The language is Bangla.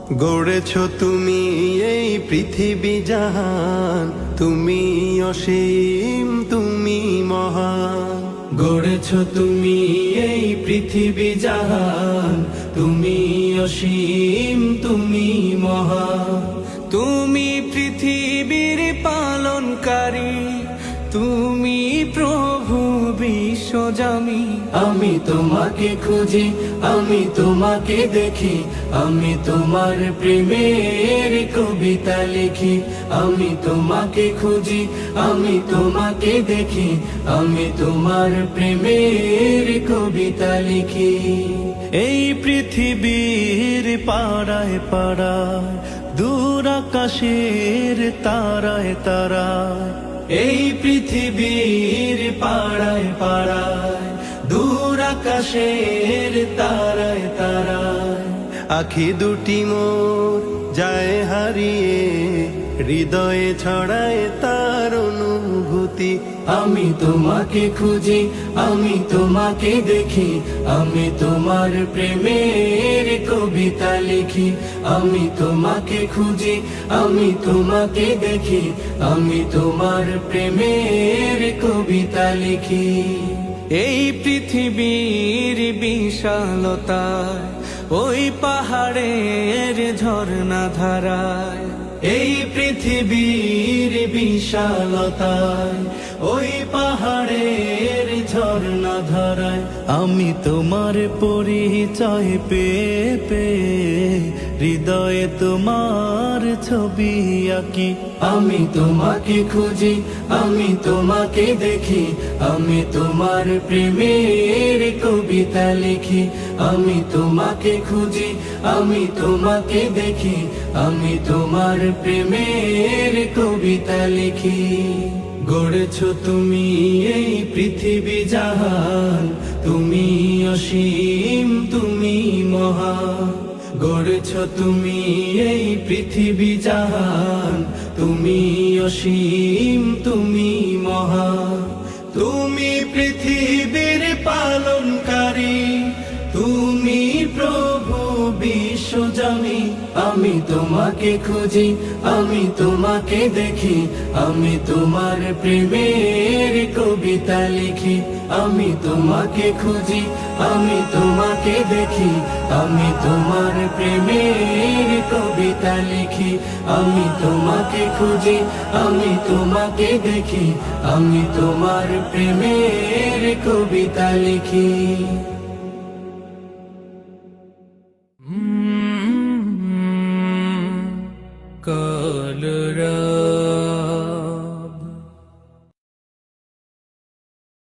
গড়েছ তুমি এই পৃথিবী জাহান, তুমি অসীম তুমি মহান। গড়েছ তুমি এই পৃথিবী জাহান, তুমি অসীম তুমি মহান। তুমি পৃথিবীর পালনকারী, তুমি প্রভু বিশ্বজামি। আমি তোমাকে খুঁজি, আমি তোমাকে দেখি, আমি তোমার প্রেমের কবিতা লিখি। আমি তোমাকে খুঁজি, আমি তোমাকে দেখি, আমি তোমার প্রেমের কবিতা লিখি। এই পৃথিবীর পাড়ায় পাড়ায়, দূর আকাশের তারায় তারায়, এই পৃথিবীর পাড়ায় পাড়ায়, দূর আকাশের তারায় তারায়, আখি দুটি মোর যায় হারিয়ে, হৃদয়ে ছড়ায় তার অনুভূতি। আমি তোমাকে খুঁজি, আমি তোমাকে দেখি, আমি তোমার প্রেমের কবিতা লিখি। আমি তোমাকে খুঁজি, আমি তোমাকে দেখি, আমি তোমার প্রেমের কবিতা লিখি। এই পৃথিবীর বিশালতায়, ওই পাহাড়ের ঝর্ণা ধারায়, এই পৃথিবীর বিশালতায়, ওই পাহাড়ের ঝর্ণা ধারায়, আমি তোমার পরিচয় পেয়ে পেয়ে, হৃদয়ে তোমার ছবি আঁকি। আমি তোমাকে খুঁজি, আমি তোমাকে দেখি, আমি তোমার প্রেমের কবিতা লিখি। আমি তোমাকে খুঁজি, আমি তোমাকে দেখি, আমি তোমার প্রেমের কবিতা লিখি। গড়েছ তুমি এই পৃথিবী জাহান, তুমি অসীম তুমি মহান। গড়েছ তুমি এই পৃথিবী জাহান, তুমি অসীম তুমি মহান। তুমি পৃথিবীর পালনকারী, তুমি প্রভু বিশ্বজামি। আমি তোমাকে খুঁজি, আমি তোমাকে দেখি, আমি তোমার প্রেমের কবিতা লিখি। আমি তোমাকে খুঁজি, আমি তোমাকে দেখি, আমি তোমার প্রেমের কবিতা লিখি। আমি তোমাকে খুঁজি, আমি তোমাকে দেখি, আমি তোমার প্রেমের কবিতা লিখি। কাল